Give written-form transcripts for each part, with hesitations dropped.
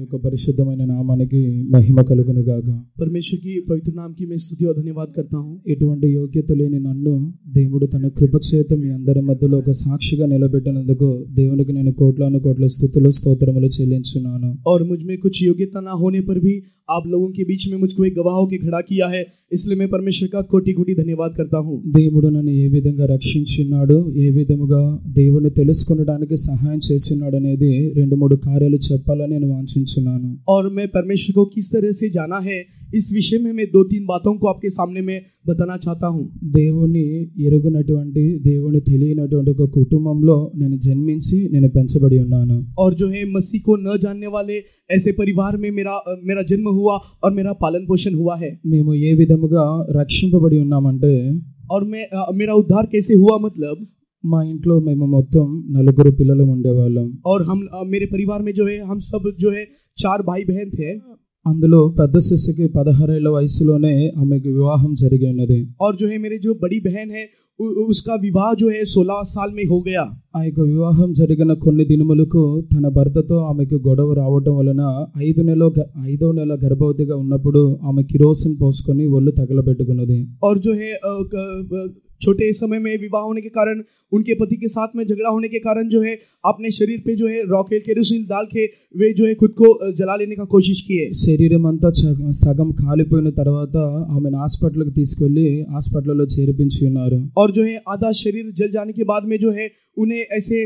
యొక్క పరిశుద్ధమైన నామానికి మహిమ కలుగును గాక. परमेश्वर की पवित्र नाम की मैं स्तुति और धन्यवाद करता हूँ. ఎటువంటి యోగ్యత లేని నన్ను దేవుడు తన కృప చేత మీ అందరి మధ్యలో ఒక సాక్షిగా నిలబెట్టినందుకు దేవునికి నేను కోట్లాను కోట్ల స్తుతులు స్తోత్రములు చెల్లించున్నాను. और मुझ में कुछ योग्यता ना होने पर भी आप लोगों के बीच में मुझको एक गवाह होकर खड़ा किया है, इसलिए मैं परमेश्वर का कोटि कोटि धन्यवाद करता हूँ. దేవుడు నన్ను ఏ విధంగా రక్షించున్నాడు, ఏ విధముగా దేవుని తెలుసుకొనడానికి సహాయం చేస్తున్నాడు అనేది 2-3 కార్యాలు చెప్పాలని నేను వాంఛించున్నాను. और मैं परमेश्वर को किस तरह से जाना है इस विषय में मैं 2-3 बातों को आपके सामने में बताना चाहता हूँ. దేవుని ఎరుగునటువంటి దేవుని తెలియనటువంటి ఒక కుటుంబంలో నేను జన్మించి నేను పెంచబడి ఉన్నాను. और जो है मसीह को न जानने वाले ऐसे परिवार में मेरा जन्म हुआ और मेरा पालन पोषण हुआ है. మేము ఏ విధముగా రక్షింపబడి ఉన్నామంటే, और मेरा उद्धार कैसे हुआ मतलब మా ఇంట్లో మేము మొత్తం 4 పిల్లలు ఉండేవాళ్ళం. और हम मेरे परिवार में जो है हम सब जो है 4 भाई बहन थे. అందులో పెద్ద శిశుకి 16 ఏళ్ల వయసులోనే ఆమెకు వివాహం జరిగి ఉన్నది. और जो है मेरे जो बड़ी बहन है उसका विवाह जो है 16 साल में हो गया. ఆ యొక్క వివాహం జరిగిన కొన్ని దినములకు తన భర్తతో ఆమెకు గొడవ రావటం వలన 5వ నెల గర్భవతిగా ఉన్నప్పుడు ఆమె కిరోసిన్ పోసుకొని ఒళ్ళు తగలబెట్టుకున్నది. और जो है छोटे समय में विवाह होने के कारण उनके पति के साथ में झगड़ा होने के कारण जो है अपने शरीर पे जो है रॉकेल केरोसिन डाल के वे जो है खुद को जला लेने का कोशिश किए. శరీరం అంతా సగం కాలిపోయిన తర్వాత ఆమెను హాస్పిటల్కి తీసుకెళ్లి హాస్పిటల్లో చేర్పించి ఉన్నారు. और जो है आधा शरीर जल जाने के बाद में जो है उन्हें ऐसे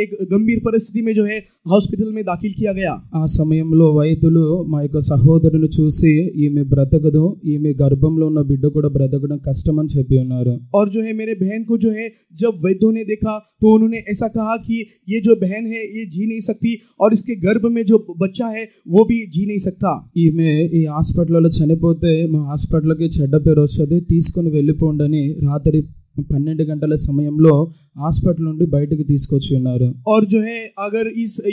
एक गंभीर परिस्थिति में जो है हॉस्पिटल में दाखिल किया गया. ఆ సమయంలో వైద్యులు మా యొక్క సహోదరుని చూసి ఈమె బ్రతకదు, ఈమె గర్భంలో ఉన్న బిడ్డ కూడా బ్రతకడం కష్టమని చెప్పి ఉన్నారు. और जो है मेरे बहन को जो है जब वैद्यों ने देखा तो उन्होंने ऐसा कहा कि ये जो बहन है ये जी नहीं सकती और इसके गर्भ में जो बच्चा है वो भी जी नहीं सकता. ఈమె ఈ హాస్పిటల్లో చనిపోతే మా హాస్పిటల్కి చెడ్డ పేరు వస్తుంది, తీసుకొని వెళ్ళిపోండి అని రాత్రి 12 గంటల సమయంలో హాస్పిటల్ నుండి బయటకు తీసుకొచ్చి ఉన్నారు. और जो है अगर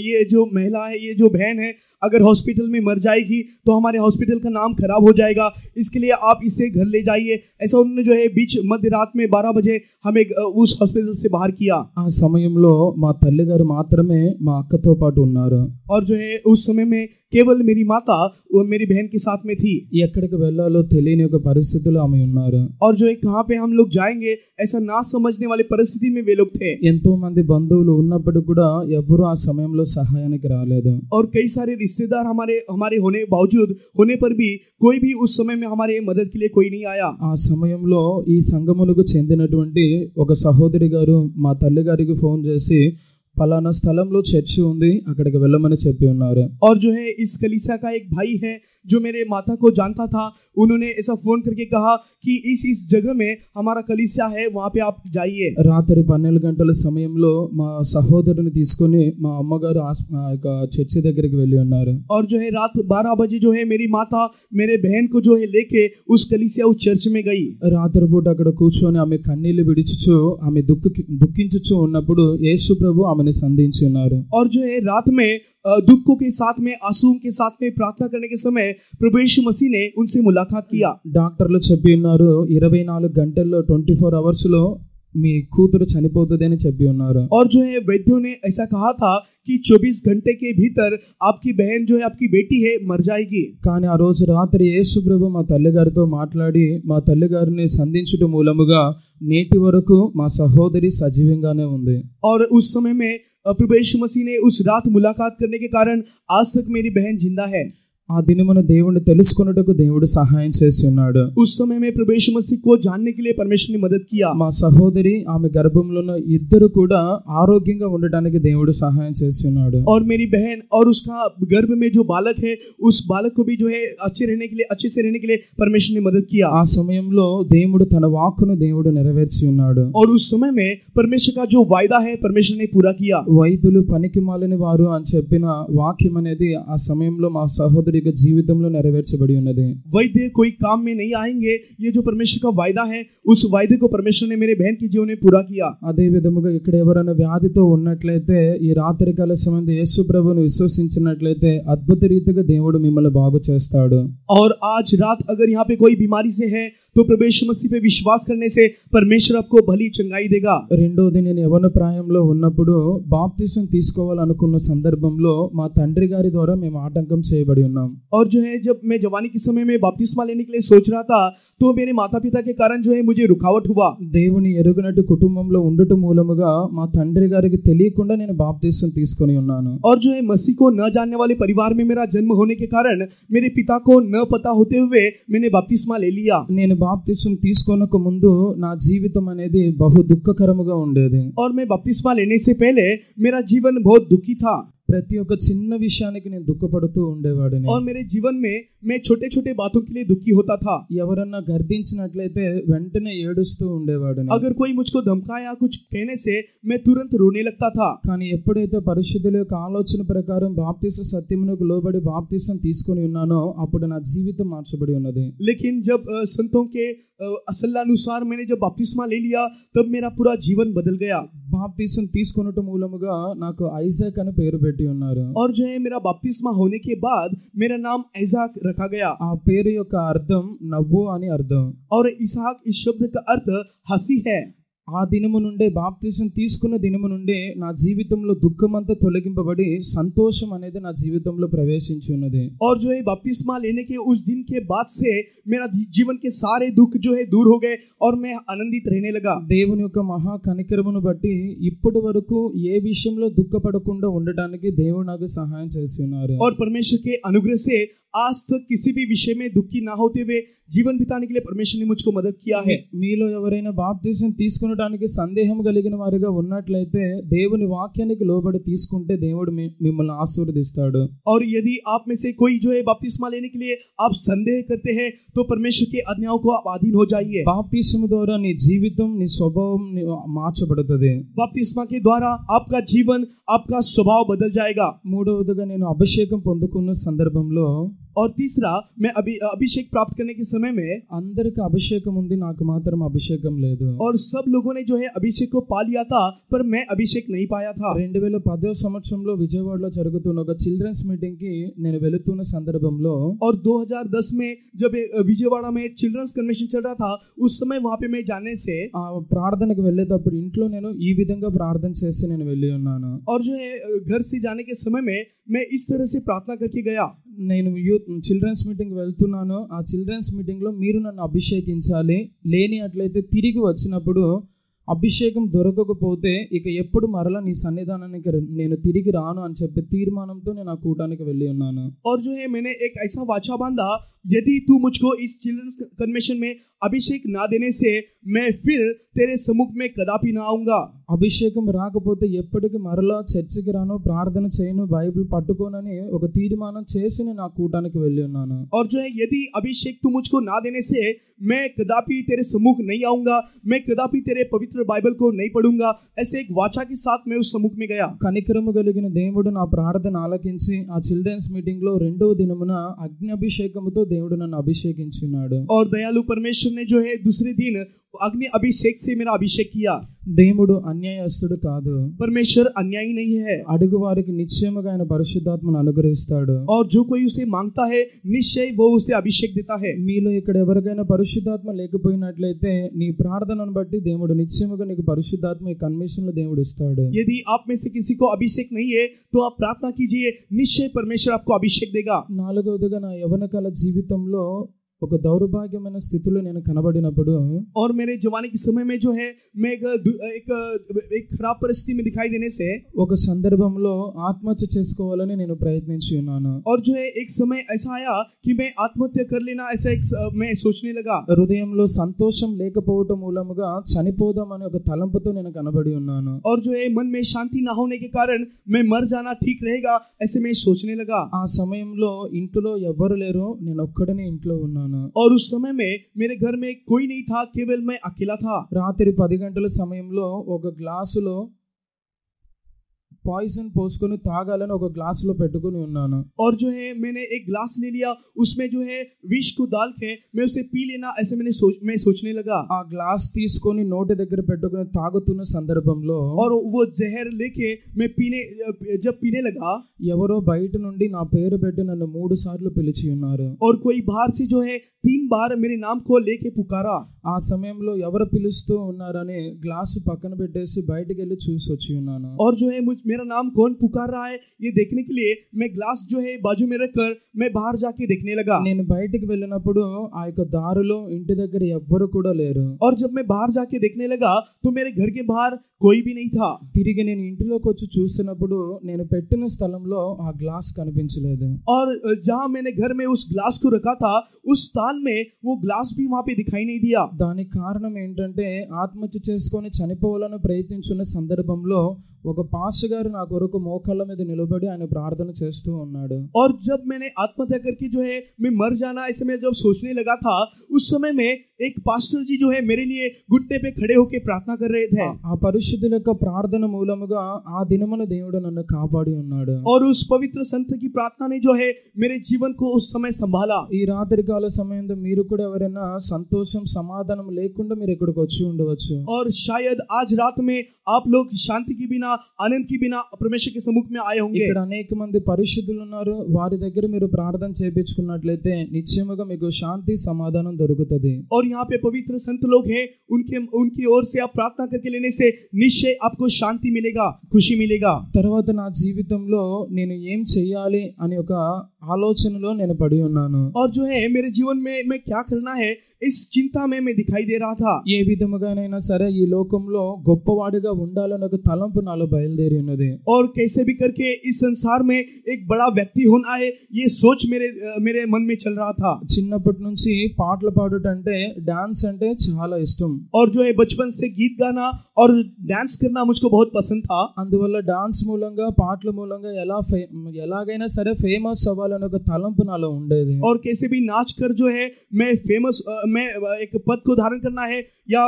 ये जो महिला है ये जो बहन है अगर हॉस्पिटल में मर जाएगी तो हमारे हॉस्पिटल का नाम खराब हो जाएगा, इसके लिए आप इसे घर ले जाइए. ऐसा उन्होंने जो है बीच मध्य रात में 12 बजे हमें उस हॉस्पिटल से बाहर किया. ఆ సమయంలో మా తల్లి గారు మాత్రమే మా అక్కతో పాటు ఉన్నారు. और जो है उस समय में केवल मेरी माता वो मेरी बहन के साथ में थी. ఎక్కడికి వెళ్ళాలో తెలియని ఒక పరిస్థితిలో ఆమె ఉన్నారు. और जो है कहाँ पे हम लोग जाएंगे ऐसा ना समझने वाली परिस्थिति में वे लोग थे. ఎంతో మంది బంధువులు ఉన్నప్పుడు కూడా ఎవరు ఆ సమయంలో సహాయానికి రాలేదు. और कई सारे रिश्तेदार हमारे होने पर भी कोई भी उस समय में हमारे मदद के लिए कोई नहीं आया. ఆ సమయంలో ఈ సంఘమునకు చెందినటువంటి ఒక సహోదరి గారు మా తల్లి గారికి ఫోన్ చేసి పలానా స్థలంలో చర్చి ఉంది అక్కడికి వెళ్ళమని చెప్పి ఉన్నారు. और जो है इस कलीसिया का एक भाई है जो मेरे माता को जानता था, उन्होंने ऐसा फोन करके कहा कि इस जगह में हमारा कलीसिया है, वहां पे आप जाइए. రాత్రి 12 గంటల సమయంలో మా సహోదరుని తీసుకొని మా అమ్మగారు చర్చి దగ్గరికి వెళ్ళి ఉన్నారు. और जो है रात 12 बजे जो है मेरी माता मेरे बहन को जो है लेके उस कलीसिया उस चर्च में गई. రాత్రిపూట అక్కడ కూర్చొని ఆమె కన్నీళ్లు విడిచుచు ఆమె దుఃఖించుచు ఉన్నప్పుడు యేసు ప్రభు ఆమెను సంధించి ఉన్నారు. और जो है रात में दुखों के साथ में आंसुओं के साथ में प्रार्थना करने के समय प्रभु यीशु मसीह ने उनसे मुलाकात किया. డాక్టర్లు చెప్పి ఉన్నారు 24 గంటల్లో 24 అవర్స్ లో మీ కూతురు చనిపోతుంది అని చెప్పి ఉన్నారు. और जो है वैद्यों ने ऐसा कहा था कि 24 घंटे के भीतर आपकी बहन जो है आपकी बेटी है मर जाएगी. కానీ ఆ రోజు రాత్రి యేసు ప్రభు మా తల్లి గారితో మాట్లాడి మా తల్లి గారిని సంధించుట మూలముగా నేటి వరకు మా సహోదరి సజీవంగానే ఉంది. और उस समय में प्रभु यीशु मसीह ने उस रात मुलाकात करने के कारण आज तक मेरी बहन जिंदा है. ఆ దినమున దేవుని తెలుసుకొనుటకు దేవుడు సహాయం చేసి ఉన్నాడు. उस समय में प्रभु यीशु मसीह को जानने के लिए परमेश्वर ने मदद किया. మా సహోదరి ఆమె గర్భంలో ఉన్న ఇద్దరు కూడా ఆరోగ్యంగా ఉండడానికి దేవుడు సహాయం చేసి ఉన్నాడు. और मेरी बहन और उसका गर्भ में जो बालक है उस बालक को भी जो है अच्छे से रहने के लिए परमेश्वर ने मदद किया. ఆ సమయంలో దేవుడు తన వాక్కును దేవుడు నెరవేర్చి ఉన్నాడు. और उस समय में परमेश्वर का जो वायदा है परमेश्वर ने पूरा किया. వైద్యులు పనికి మాలిన వారు అని చెప్పిన వాక్యం అనేది ఆ సమయంలో మా సహోదరి జీవితంలో నెరవేర్చబడి ఉన్నది. वैद्य कोई काम में नहीं आएंगे, ये जो परमेश्वर का वायदा है उस वायदे को परमेश्वर ने मेरे बहन के जीवन में पूरा किया. అదే విధముగా ఇక్కడ ఎవరైనా వ్యాధితో ఉన్నట్లయితే ఈ రాత్రి కాల సమయంలో యేసు ప్రభువును విశ్వసించినట్లయితే అద్భుత రీతిగా దేవుడు మిమ్మల్ని బాగు చేస్తాడు. और आज रात अगर यहाँ पे कोई बीमारी से है तो तो प्रभु यीशु मसीह पे विश्वास करने से परमेश्वर आपको भली चंगाई देगा। రెండోది, నేను యవ్వన ప్రాయంలో ఉన్నప్పుడు బాప్తిసం తీసుకోవాలనుకున్న సందర్భంలో మా తండ్రి గారి ద్వారా మేము ఆటంకం చేయబడి ఉన్నాం. और जो है जब मैं जवानी के समय में बपतिस्मा लेने के लिए सोच रहा था तो मेरे माता पिता के कारण जो है मुझे रुकावट हुआ। దేవుని ఎరుగనట్టు కుటుంబంలో ఉండటం మూలముగా మా తండ్రి గారికి తెలియకుండా నేను బాప్తిసం తీసుకొని ఉన్నాను. और जो है मसीह को न जानने वाले परिवार में मेरा जन्म होने के कारण मेरे पिता को न पता होते हुए मैंने बपतिस्मा ले लिया। నేను బాప్తిసం తీసుకోనక ముందు నా జీవితం అనేది బహు దుఃఖకరముగా ఉండేది. और मैं बपतिस्मा लेने से पहले मेरा जीवन बहुत दुखी था। ప్రతి ఒక్క చిన్న విషయానికి నేను దుఃఖపడుతూ ఉండేవాడిని. और मेरे जीवन में मैं छोटे छोटे बातों के लिए दुखी होता था। ఎవరన్నా గర్దించినట్లయితే వెంటనే ఏడుస్తూ ఉండేవాడిని. अगर कोई मुझको धमकाया कुछ कहने से मैं तुरंत रोने लगता था। కానీ ఎప్పుడైతే పరిశుద్ధుల యొక్క ఆలోచన ప్రకారం బాప్తిస సత్యమునకు లోబడి బాప్తిసం తీసుకొని ఉన్నానో అప్పుడు నా జీవితం మార్చబడి ఉన్నది. लेकिन जब संतों के असल्यानुसार मैंने जब बपतिस्मा ले लिया तब मेरा पूरा जीवन बदल गया। బాప్తిసం తీసుకొనటం మూలముగా నాకు ఐజాక్ అని పేరు పెట్టి ఉన్నారు. और जो है मेरा बपतिस्मा होने के बाद मेरा नाम ऐजाक रखा गया। ఆ పేరు యొక్క అర్థం నవ్వు అని అర్థం. और इसहाक इस शब्द का अर्थ हंसी है। ఆ దినము నుండే బాప్తిసం తీసుకున్న దినము నుండే నా జీవితంలో దుఃఖమంతా తొలగింపబడి సంతోషం అనేది నా జీవితంలో ప్రవేశించి ఉన్నది. और जो है बपतिस्मा लेने के उस दिन के बाद से मेरा जीवन के सारे दुख जो है दूर हो गए और मैं आनंदित रहने लगा। దేవుని యొక్క మహా కనికరమును బట్టి ఇప్పటి వరకు ఏ విషయంలో దుఃఖపడకుండా ఉండడానికి దేవుడు నాకు సహాయం చేసి ఉన్నారు. और परमेश्वर के अनुग्रह से आज तक किसी भी विषय में दुखी ना होते हुए जीवन बिताने के लिए परमेश्वर ने मुझको मदद किया है। మీలో ఎవరైనా బాప్తిసం తీసుకొనడానికి సందేహం కలిగిన వారిగా ఉన్నట్లయితే దేవుని వాక్యానికి లోబడి తీసుకుంటే దేవుడు మిమ్మల్ని ఆశీర్వదిస్తాడు. और यदि आप में से कोई जो है बपतिस्मा लेने के लिए आप संदेह करते हैं तो परमेश्वर के आज्ञाओं को आप अधीन हो जाइए। బాప్తిసం ద్వారా నీ జీవితం నీ స్వభావం మార్చబడుతుంది. बपतिस्मा के द्वारा आपका जीवन आपका स्वभाव बदल जाएगा। మూడవదిగా నేను అభిషేకం పొందుకున్న సందర్భంలో और तीसरा मैं अभिषेक प्राप्त करने के समय में అందరికి అభిషేకం ఉంది, నాకు మాత్రం అభిషేకం లేదు. और सब लोगों ने जो है अभिषेक को पा लिया था पर मैं अभिषेक नहीं पाया था। 2010 సంవత్సరంలో విజయవాడలో జరుగుతున్న ఒక చిల్డ్రన్స్ మీటింగ్ కి నేను వెళుతున్న సందర్భంలో और 2010 में जब विजयवाड़ा में चिल्ड्रंस कन्वेंशन चल रहा था उस समय वहां पे मैं जाने से ఆ ప్రార్థనకు వెళ్ళేటప్పుడు ఇంట్లో నేను ఈ విధంగా ప్రార్థన చేసి నేను వెళ్ళి ఉన్నాను. और जो है घर से जाने के समय में मैं इस तरह से प्रार्थना करके गया। నేను చిల్డ్రన్స్ మీటింగ్ వెళ్తున్నాను. ఆ చిల్డ్రన్స్ మీటింగ్ లో మీరు నన్ను అభిషేకించాలి, లేని అట్లయితే తిరిగి వచ్చినప్పుడు అభిషేకం దొరకకపోతే ఇక ఎప్పుడు మరలా నీ సన్నిధానానికి నేను తిరిగి రాను అని చెప్పి తీర్మానంతో నేను ఆ కూటానికి వెళ్ళి ఉన్నాను. और जो है मैंने एक ऐसा वाचा बांधा, यदि तू मुझको इस चिल्ड्रंस कन्वेंशन में अभिषेक ना देने से मैं फिर तेरे सम्मुख में कदापि ना आऊंगा। అభిషేకం రాకపోతే ఎప్పటికి మరలా చర్చికి రాను, ప్రార్థన చేయను, బైబిల్ పట్టుకోనని ఒక తీర్మానం చేసి నేను ఆ కూటానికి వెళ్ళి ఉన్నాను. और जो है यदि अभिषेक तू मुझको ना देने से मैं कदापि तेरे सम्मुख नहीं आऊंगा, मैं कदापि तेरे पवित्र बाइबल को नहीं पढ़ूंगा, ऐसे एक वाचा के साथ मैं उस सम्मुख में गया। కనికరము కలిగిన దేవుడు నా ప్రార్థన ఆలకించి ఆ చిల్డ్రన్స్ మీటింగ్ లో రెండవ దినమున అగ్ని అభిషేకముతో దేవుడు నన్ను అభిషేకించున్నాడు. और दयालु परमेश्वर ने जो है दूसरे दिन अग्नि अभिषेक से मेरा अभिषेक किया। దేవుడు అన్యాయస్తుడు కాదు. परमेश्वर अन्यायी नहीं है। అడుగు వారికి నిశ్చయముగా ఆయన పరిశుద్ధాత్మను అనుగ్రహిస్తాడు. और जो कोई उसे मांगता है निश्चय वो उसे अभिषेक देता है। మీలో ఇక్కడ ఎవరికైనా పరిశుద్ధాత్మ లేకపోయినట్లయితే నీ ప్రార్థనను బట్టి దేవుడు నిశ్చయముగా నీకు పరిశుద్ధాత్మ ఈ కన్వెన్షన్ లో దేవుడు ఇస్తాడు. यदि आप में से किसी को अभिषेक नहीं है तो आप प्रार्थना कीजिए, निश्चय परमेश्वर आपको अभिषेक देगा। నాలుగవదిగా నా యవ్వనకాల జీవితంలో ఒక దౌర్భాగ్యమైన స్థితిలో నేను కనబడినప్పుడు और मेरे जवानी के समय में जो है मैं एक खराब परिस्थिति में दिखाई देने से ఒక సందర్భంలో ఆత్మహత్య చేసుకోవాలని నేను ప్రయత్నించి ఉన్నాను. और जो है एक समय ऐसा आया कि मैं आत्महत्या कर लेना ऐसा एक मैं सोचने लगा। హృదయంలో సంతోషం లేకపోవటం మూలముగా చనిపోదామనే ఒక తలంపుతో నేను కనబడి ఉన్నాను. और जो है मन में शांति ना होने के कारण मैं मर जाना ठीक रहेगा ऐसे मैं सोचने लगा। ఆ సమయంలో ఇంట్లో ఎవ్వరు లేరు, నేను ఒక్కడనే ఇంట్లో ఉన్నాను. और उस समय में मेरे घर में कोई नहीं था, केवल मैं अकेला था। రాత్రి 10 గంటల సమయంలో ఒక గ్లాసులో పాయిజన్ పోసుకొని తాగాలని ఒక గ్లాసులో పెట్టుకొని ఉన్నాను. और जो है मैंने एक ग्लास ले लिया, उसमें जो है विष को डाल के मैं उसे पी लेना ऐसे मैं सोचने लगा। ఆ గ్లాస్ తీసుకొని నోటి దగ్గర పెట్టుకొని తాగుతున్న సందర్భంలో और वो जहर लेके मैं जब पीने लगा ఎవరో బయట నుండి నా పేరు పెట్టి నన్ను 3 సార్లు పిలిచి ఉన్నారు. और कोई बाहर से जो है 3 बार मेरे नाम को लेके पुकारा। ఆ సమయంలో ఎవరు పిలుస్తూ ఉన్నారని గ్లాసు పక్కన పెట్టేసి బయటికి వెళ్ళి చూసి వచ్చి ఉన్నాను. और जो है मेरा नाम कौन पुकार रहा है ये देखने के लिए मैं ग्लास जो है बाजू में रखकर मैं बाहर जाके देखने लगा। నేను బయటికి వెళ్ళినప్పుడు ఆ యొక్క దారిలో ఇంటి దగ్గర ఎవ్వరు కూడా లేరు. और जब मैं बाहर जाके देखने लगा तो मेरे घर के बाहर कोई भी नहीं था। తిరిగి నేను ఇంటిలోకి వచ్చి చూసినప్పుడు నేను పెట్టిన స్థలంలో ఆ గ్లాస్ కనిపించలేదు. और जहां मैंने घर में उस ग्लास को रखा था उस स्थान में वो ग्लास भी वहां पे दिखाई नहीं दिया। దానికి కారణం ఏంటంటే ఆత్మహత్య చేసుకొని చనిపోవాలని ప్రయత్నించున్న సందర్భంలో ఒక పాస్టర్ గారు నా కొరకు మోకాళ్ళ మీద నిలబడి ఆయన ప్రార్థన చేస్తూ ఉన్నాడు. और जब मैंने आत्महत्या करके जो है मैं मर जाना ऐसे में जब सोचने लगा था उस समय में एक पास्टर जी जो है मेरे लिए घुटने पे खड़े होकर प्रार्थना कर रहे थे। ఆ పరిశుద్ధుల యొక్క ప్రార్థన మూలముగా ఆ దినమున దేవుడు నన్ను కాపాడి ఉన్నాడు. और उस पवित्र संत की प्रार्थना ने जो है मेरे जीवन को उस समय संभाला। ఈ రాత్రి కాల సమయంలో మీరు కూడా ఎవరైనా సంతోషం సమాధానం లేకుండా మీరు ఇక్కడికి వచ్చి ఉండవచ్చు. और शायद आज रात में आप लोग शांति के बिना आनंद के बिना परमेश्वर के सम्मुख में आए होंगे। ఇక్కడ అనేక మంది పరిశుద్ధులు ఉన్నారు. వారి దగ్గర మీరు ప్రార్థన చేయించుకున్నట్లయితే నిశ్చయముగా మీకు శాంతి సమాధానం దొరుకుతుంది. और यहाँ पे पवित्र संत लोग हैं उनकी ओर से आप प्रार्थना करके लेने से निश्चय आपको शांति मिलेगा, खुशी मिलेगा। తర్వాత నా జీవితంలో నేను ఏం చేయాలి అనే ఒక ఆలోచనలో నేను పడి ఉన్నాను. और जो है मेरे जीवन में मैं क्या करना है इस चिंता में मैं दिखाई दे रहा था। ఏ విధముగానైనా సరే ఈ లోకంలో గొప్పవాడిగా ఉండాలని ఒక తలంపు నాలో బయలుదేరి ఉన్నది. और कैसे भी करके इस संसार में एक बड़ा व्यक्ति होना है ये सोच मेरे मन में चल रहा था। చిన్నప్పటి నుంచి పాటలు పాడుట అంటే డాన్స్ అంటే చాలా ఇష్టం. और जो है बचपन से गीत गाना और डांस करना मुझको बहुत पसंद था। అందువల్ల డాన్స్ మూలంగా పాటల మూలంగా ఎలాగైనా సరే ఫేమస్ అవ్వాలని ఒక తలంపు నాలో ఉండేది. और कैसे भी नाच कर जो है मैं एक पद को धारण करना है या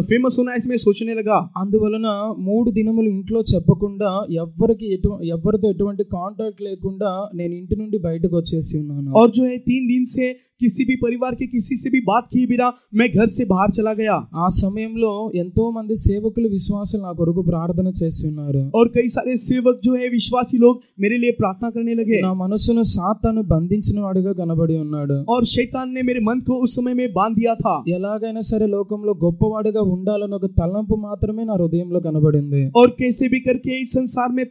ఫేమస్ होना इसमें सोचने लगा। అందువలన 3 దినములు ఇంట్లో చెప్పకుండా ఎవరితో ఎటువంటి కాంటాక్ట్ లేకుండా నేను ఇంటి నుండి బయటకు వచ్చేసి ఉన్నాను. और जो है 3 दिन से किसी भी परिवार के किसी से भी बात किए बिना मैं घर से बाहर चला गया। ఆ సమయంలో ఎంతో మంది సేవకులు విశ్వాసులు నా కొరకు ప్రార్థన చేసి ఉన్నారు. और कई सारे सेवक जो है विश्वासी लोग मेरे लिए प्रार्थना करने लगे। నా మనసును సాతాను బంధించిన వాడిగా కనబడి ఉన్నాడు. और शैतान ने मेरे मन को उस समय में बांध दिया था। ఎలాగైనా సరే లోకంలో గొప్పవాడిగా ఉండాలని ఒక తలంపు మాత్రమే నా హృదయంలో కనబడింది. और कैसे भी करके इस संसार में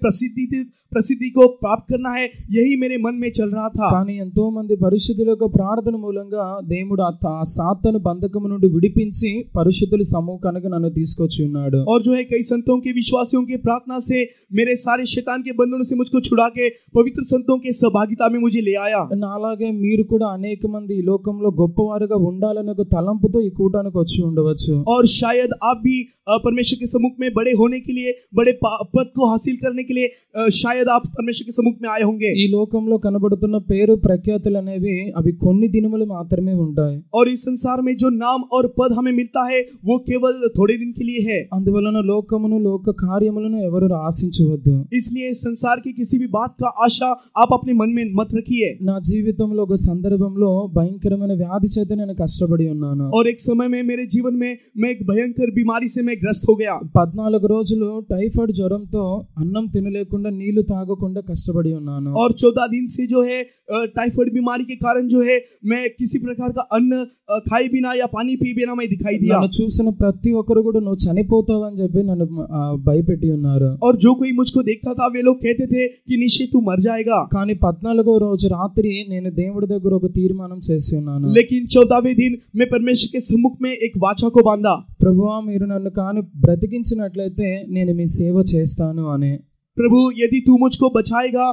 प्रसिद्धि को प्राप्त करना है यही मेरे मन में चल रहा था। కానీ ఎంతో మంది పరిశుద్ధుల యొక్క ప్రార్థన మూలంగా దేవుడు ఆ సాతాను బంధకము నుండి విడిపించి పరిశుద్ధుల సముఖానికి నన్ను తీసుకొచ్చి ఉన్నాడు. और जो है कई संतों के विश्वासियों के प्रार्थना से मेरे सारे शैतान के बंधनों से मुझको छुड़ा के पवित्र संतों के सहभागिता में मुझे ले आया। అలాగే మీరు కూడా అనేక మంది ఈ లోకంలో గొప్పవారుగా ఉండాలనే ఒక తలంపుతో ఈ కూటానికి వచ్చి ఉండవచ్చు. और शायद आप भी परमेश्वर के सम्मुख में बड़े होने के लिए बड़े पद को हासिल करने के लिए शायद आप परमेश्वर के सम्मुख में आए होंगे। ఈ లోకంలో కనబడుతున్న పేరు ప్రఖ్యాతులు అనేవి అవి కొన్ని దినములు మాత్రమే ఉంటాయి. और इस संसार में जो नाम और पद हमें मिलता है वो केवल थोड़े दिन के लिए है। అందువలన లోకమును లోక కార్యములను ఎవరు ఆశించవద్దు. इसलिए संसार की किसी भी बात का आशा आप अपने मन में मत रखिए। నా జీవితంలో ఒక సందర్భంలో భయంకరమైన వ్యాధి చేత నేను కష్టపడి ఉన్నాను. और एक समय में मेरे जीवन में मैं एक भयंकर बीमारी से मैं ग्रस्त हो गया। 14 రోజులు టైఫాయిడ్ జ్వరంతో అన్నం తినలేకుండా నీళ్లు తాగకుండా కష్టపడి ఉన్నాను. और 14 दिन से जो है टाइफाइड बीमारी के कारण जो है मैं किसी प्रकार का अन्न खाए बिना या पानी पी बिना मैं दिखाई दिया। నన్ను చూసిన ప్రతి ఒక్కరు కూడా నువ్వు చనిపోతావు అని చెప్పి నన్ను భయపెట్టి ఉన్నారు. और जो कोई मुझको देखता था वे लोग कहते थे कि निश्चय तू मर जाएगा। కానీ 14వ రోజు రాత్రి నేను దేవుడి దగ్గర ఒక తీర్మానం చేసి ఉన్నాను. लेकिन 14वें दिन मैं परमेश्वर के सम्मुख में एक वाचा को बांधा। ప్రభువా మీరు నన్ను కాని బ్రతికించినట్లయితే నేను మీ సేవ చేస్తాను అని. प्रभु यदि तू मुझको बचाएगा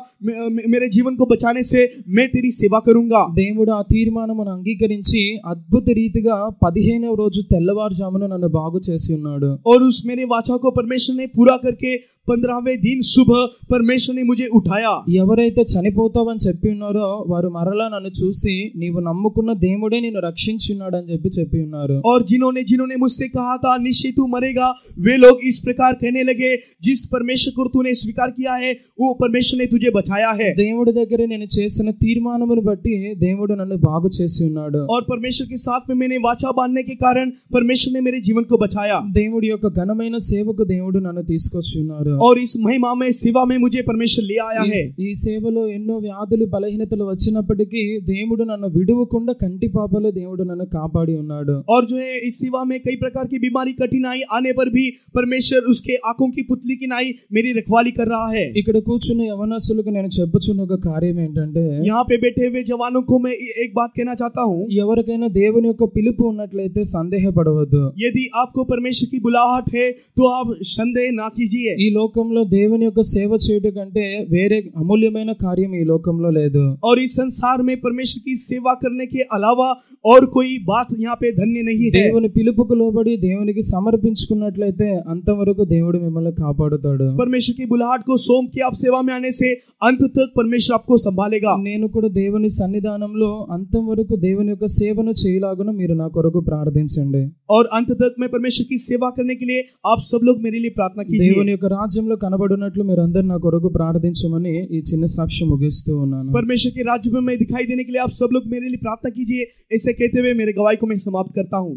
मेरे जीवन को बचाने से मैं तेरी सेवा करूंगा। దేవుడు ఆ తీర్మానమును అంగీకరించి అద్భుత రీతిగా 15వ రోజు తెల్లవారుజామున నన్ను బాగు చేసి ఉన్నాడు. और उस मेरे वाचा को परमेश्वर ने पूरा करके 15वें दिन सुबह परमेश्वर ने मुझे उठाया। ఎవరైతే చనిపోతావని చెప్పి ఉన్నారో వారు మరలా నన్ను చూసి నీవు నమ్ముకున్న దేవుడే నిన్ను రక్షించి ఉన్నాడు అని చెప్పి ఉన్నారు. और जिन्होंने मुझसे कहा था निश्चय तू मरेगा वे लोग इस प्रकार कहने लगे जिस परमेश्वर को तूने स्वीकार किया है वो परमेश्वर ने तुझे बचाया है। దేవుడి దగ్గర నేను చేసిన తీర్మానమును బట్టి దేవుడు నన్ను బాగు చేసి ఉన్నాడు. और परमेश्वर के साथ में मैंने वाचा बांधने के कारण परमेश्वर ने मेरे जीवन को बचाया। దేవుడి యొక్క ఘనమైన సేవకు దేవుడు నన్ను తీసుకొచ్చి ఉన్నారు. और इस महिमा में सेवा में मुझे परमेश्वर ले आया है। ఈ సేవలో ఎన్నో వ్యాధులు బలహీనతలు వచ్చినప్పటికీ దేవుడు నన్ను విడువకుండా కంటి పాపలో దేవుడు నన్ను కాపాడి ఉన్నాడు. और जो है इस सेवा में कई प्रकार की बीमारी कठिनाई आने पर भी परमेश्वर उसके आंखों की पुतली की नाई मेरी रखवाली कर रहा है। ఇక్కడ కూర్చున్న యవనస్తులకు నేను చెప్పుచున్న ఒక కార్యం ఏంటంటే, यहाँ पे बैठे हुए जवानों को मैं एक बात कहना चाहता हूँ, ఎవరికైనా దేవుని యొక్క పిలుపు ఉన్నట్లయితే సందేహపడవద్దు. यदि आपको परमेश्वर की बुलाहट है तो आप संदेह ना कीजिए। ఈ లోకంలో దేవుని యొక్క సేవ చేయడం కంటే వేరే అమూల్యమైన కార్యం ఈ లోకంలో లేదు. और इस संसार में परमेश्वर की सेवा करने के अलावा और कोई बात यहाँ पे धन्य नहीं है। దేవుని పిలుపుకు లోబడి దేవునికి సమర్పించుకున్నట్లయితే అంతవరకు దేవుడు మిమ్మల్ని కాపాడుతాడు. परमेश्वर की बुलाहट को सौंप के आप सेवा में आने से अंत तक परमेश्वर आपको संभालेगा। నేను కూడా దేవుని సన్నిధానంలో అంతం వరకు దేవుని యొక్క సేవను చేయలాగున మీరు నా కొరకు ప్రార్థించండి. और अंत तक मैं परमेश्वर की सेवा करने के लिए आप सब लोग मेरे लिए प्रार्थना कीजिए। దేవుని యొక్క రాజ్యంలో కనబడినట్లు మీరు అందరూ నా కొరకు ప్రార్థించమని ఈ చిన్న సాక్ష్యం ముగిస్తూ ఉన్నాను. परमेश्वर के राज्य में मैं दिखाई देने के लिए आप सब लोग मेरे लिए प्रार्थना कीजिए। ऐसे कहते हुए मेरे गवाही को मैं समाप्त करता हूँ।